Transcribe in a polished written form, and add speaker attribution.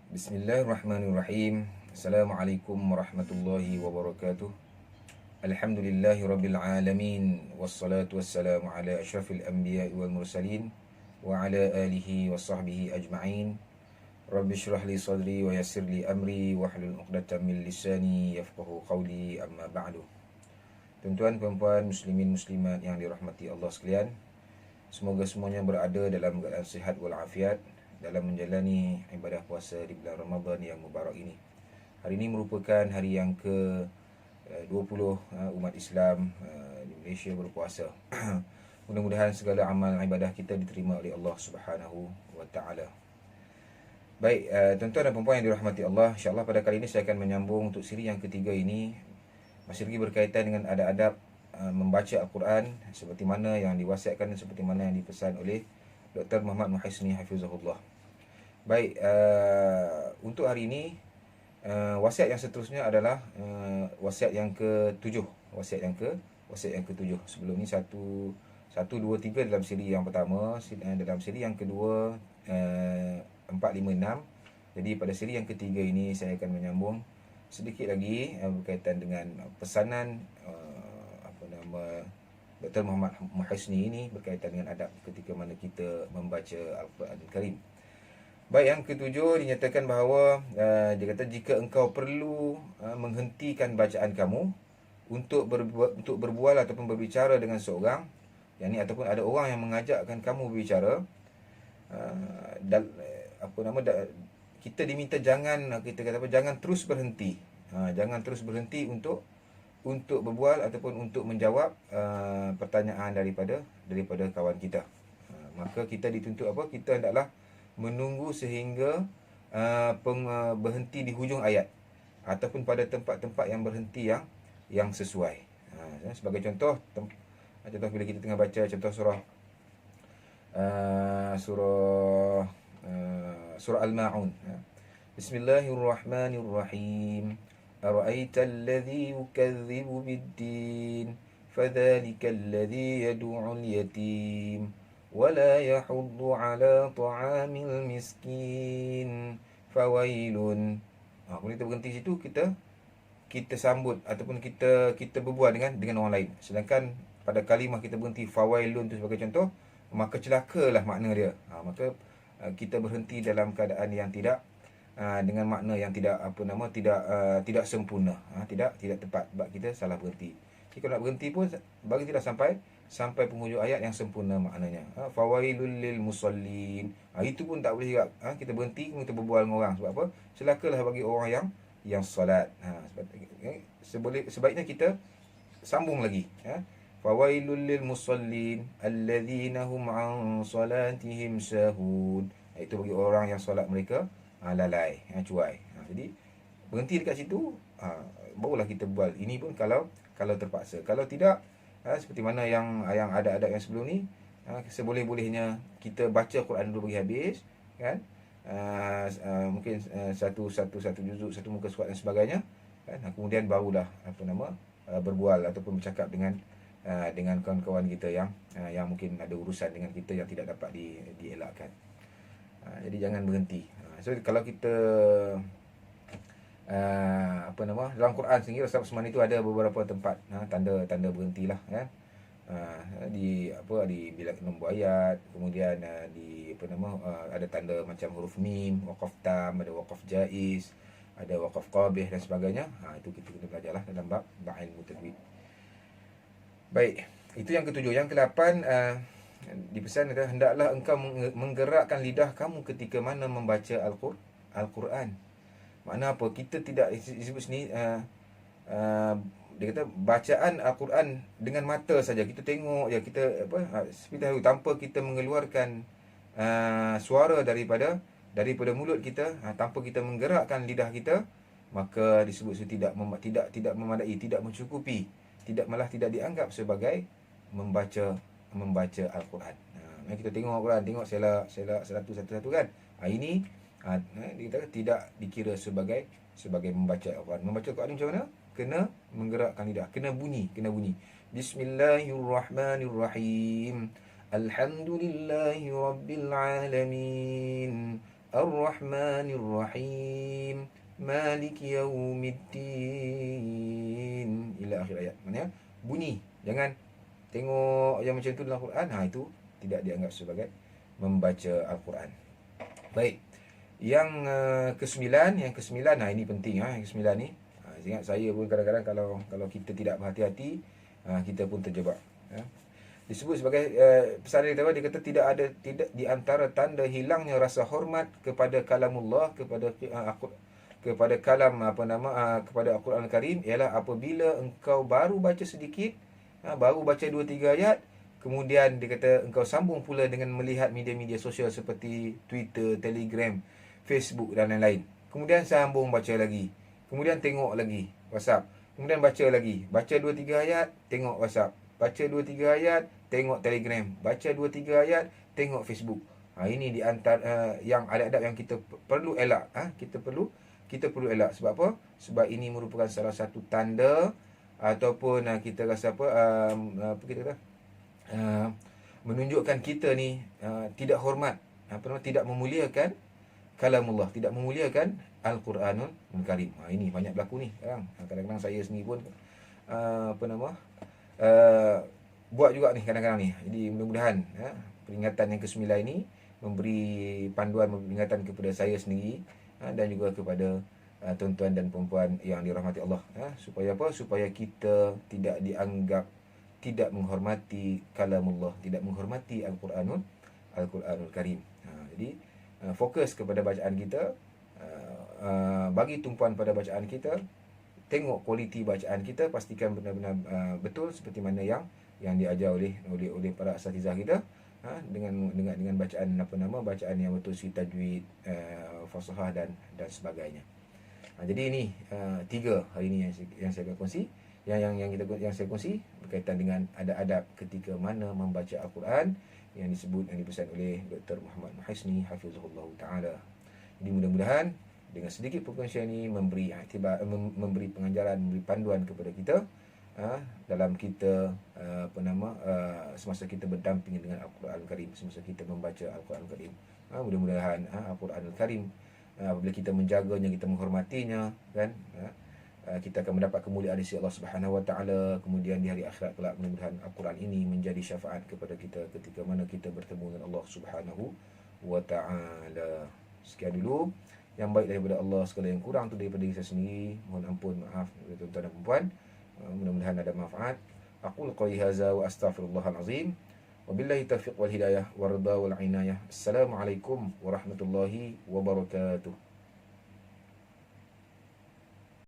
Speaker 1: Bismillahirrahmanirrahim. Assalamualaikum warahmatullahi wabarakatuh. Alhamdulillahi rabbil alamin. Wassalatu wassalamu ala asyrafil anbiya'i wal mursalin wa ala alihi wa sahbihi ajma'in. Rabbi syrah li sadri wa yassir li amri wahlul 'uqdatam min lisani yafqahu qawli, amma ba'du. Tuan-tuan, puan-puan, muslimin, muslimat yang dirahmati Allah sekalian, semoga semuanya berada dalam keadaan sihat walafiat dalam menjalani ibadah puasa di bulan Ramadan yang mubarak ini. Hari ini merupakan hari yang ke-20 umat Islam di Malaysia berpuasa. Mudah-mudahan segala amal ibadah kita diterima oleh Allah Subhanahu wa taala. Baik, tuan-tuan dan puan-puan yang dirahmati Allah, insya-Allah pada kali ini saya akan menyambung untuk siri yang ketiga ini, masih lagi berkaitan dengan adab-adab membaca Al-Quran seperti mana yang diwasiatkan dan seperti mana yang dipesan oleh Dr. Muhammad Muhaisni Hafizahullah. Baik, untuk hari ini wasiat yang seterusnya adalah wasiat yang ke-7. Wasiat yang ke-7. Sebelum ni 1 2 3 dalam siri yang pertama, dalam siri yang kedua 4 5 6. Jadi pada siri yang ketiga ini saya akan menyambung sedikit lagi berkaitan dengan pesanan Dr. Muhammad Muhaisni ini berkaitan dengan adab ketika mana kita membaca Al-Quran Al-Karim. Baik, yang ketujuh dinyatakan bahawa dia kata jika engkau perlu menghentikan bacaan kamu untuk berbual ataupun berbicara dengan seorang, yakni ataupun ada orang yang mengajakkan kamu berbicara, kita diminta jangan terus berhenti. Jangan terus berhenti untuk berbual ataupun untuk menjawab pertanyaan daripada kawan kita. Maka kita dituntut apa? Kita hendaklah menunggu sehingga berhenti di hujung ayat ataupun pada tempat-tempat yang berhenti yang sesuai. Sebagai contoh bila kita tengah baca contoh surah Al-Ma'un. Bismillahirrahmanirrahim. أرأيت الذي يكذب بالدين فذلك الذي يدعو اليتيم ولا يحض على طعام المسكين فويل. Kemudian kita berhenti situ, kita sambut ataupun kita berbual dengan orang lain. Sedangkan pada kalimah kita berhenti fawailun tu sebagai contoh, maka celakalah makna dia. Maka kita berhenti dalam keadaan yang tidak dengan makna yang tidak tidak sempurna, tidak tepat, sebab kita salah berhenti. Jika nak berhenti pun bagilah sampai penghujung ayat yang sempurna maknanya. Fawailul lil musallin. Itu pun tak boleh juga. Kita berhenti kita berbual dengan orang, sebab apa? Celakalah bagi orang yang solat. Sebaiknya kita sambung lagi. Fawailul lil musallin alladzina hum an salatihim sahun. Itu bagi orang yang solat mereka lalai, cuai. Jadi berhenti dekat situ, barulah kita bual. Ini pun kalau terpaksa. Kalau tidak, seperti mana yang ada yang sebelum ni, seboleh-bolehnya kita baca Quran dulu bagi habis, kan? Mungkin satu juzuk, satu muka surat dan sebagainya, kan? Kemudian barulah berbual ataupun bercakap dengan kawan-kawan kita yang mungkin ada urusan dengan kita yang tidak dapat dielakkan. Jadi jangan berhenti. So kalau kita dalam Quran sendiri Rasul Usman itu ada beberapa tempat tanda berhentilah, kan. Di bila nombor ayat, kemudian ada tanda macam huruf mim, waqaf tam, ada waqaf jaiz, ada waqaf qabih dan sebagainya. Itu kita kena belajarlah dalam bab ilmu tajwid. Baik, itu yang ketujuh. Yang ke-8 dipesan adalah hendaklah engkau menggerakkan lidah kamu ketika mana membaca Al-Quran. Makna apa? Kita tidak disebut sini dia kata bacaan Al-Quran dengan mata saja. Kita tengok ya, kita seperti dahulu tanpa kita mengeluarkan suara daripada mulut kita, tanpa kita menggerakkan lidah kita, maka disebut tidak memadai, tidak mencukupi, malah tidak dianggap sebagai membaca Al-Quran. Kita tengok Al-Quran, tengok satu-satu kan. Ini tidak dikira sebagai membaca Al-Quran. Membaca Al-Quran macam mana? Kena menggerakkan lidah, kena bunyi. Bismillahirrahmanirrahim. Alhamdulillahi rabbil alamin. Ar-Rahmanir Rahim, Malik Yaumiddin, ila akhir ayat. Maknanya bunyi. Jangan tengok yang macam tu dalam Quran. Itu tidak dianggap sebagai membaca Al-Quran. Baik. Yang kesembilan, ini penting. Yang kesembilan ni, ingat saya pun kadang-kadang kalau kita tidak berhati-hati, kita pun terjebak. Disebut sebagai pesan dia kata tidak di antara tanda hilangnya rasa hormat kepada kalamullah, kepada kalam kepada Al-Quran Al-Karim, ialah apabila engkau baru baca sedikit, baru baca 2-3 ayat, kemudian dia kata engkau sambung pula dengan melihat media-media sosial seperti Twitter, Telegram, Facebook dan lain-lain. Kemudian sambung baca lagi. Kemudian tengok lagi WhatsApp. Kemudian baca lagi. Baca 2-3 ayat, tengok WhatsApp. Baca 2-3 ayat, tengok Telegram. Baca 2-3 ayat, tengok Facebook. Ini di antara yang adab-adab yang kita perlu elak. Kita perlu elak. Sebab apa? Sebab ini merupakan salah satu tanda ataupun kita rasa apa kita kata menunjukkan kita ni tidak hormat, tidak memuliakan kalamullah, tidak memuliakan Al-Quranul Karim. Ini banyak berlaku ni sekarang. Kadang-kadang saya sendiri pun buat juga ni kadang-kadang ni. Jadi mudah-mudahan peringatan yang ke-9 ini memberi panduan, peringatan kepada saya sendiri dan juga kepada tuan-tuan dan puan-puan yang dirahmati Allah, supaya apa? Supaya kita tidak dianggap tidak menghormati kalamullah, tidak menghormati Al-Quranul Karim. Jadi fokus kepada bacaan kita, bagi tumpuan pada bacaan kita, tengok kualiti bacaan kita, pastikan benar-benar betul seperti mana yang diajar oleh para asatizah kita, dengan bacaan bacaan yang betul, segi tajwid, fasahah dan sebagainya. Jadi ini 3 hari ini yang saya akan kongsi, yang saya kongsi berkaitan dengan adab-adab ketika mana membaca Al-Quran yang dipesan oleh Dr. Muhammad Muhaisni hafizahullah taala. Jadi mudah-mudahan dengan sedikit perkongsian ini memberi pengajaran, memberi panduan kepada kita dalam kita semasa kita berdamping dengan Al-Quran Al-Karim, semasa kita membaca Al-Quran Al-Karim. Mudah-mudahan Al-Quran Al-Karim, apabila kita menjaganya, kita menghormatinya, kan, kita akan mendapat kemuliaan dari Allah Subhanahu Wa Taala. Kemudian di hari akhirat kelak, mudah-mudahan Al-Quran ini menjadi syafaat kepada kita ketika mana kita bertemu dengan Allah Subhanahu Wa Taala. Sekian dulu yang baik daripada Allah, segala yang kurang tu daripada diri saya sendiri. Mohon ampun, maaf tuan-tuan dan puan. Mudah-mudahan ada manfaat. Aqul qawli hadza wa astaghfirullahal azim. Wabillahi taufiq wal hidayah wa ridha wal inayah. Assalamualaikum warahmatullahi wabarakatuh.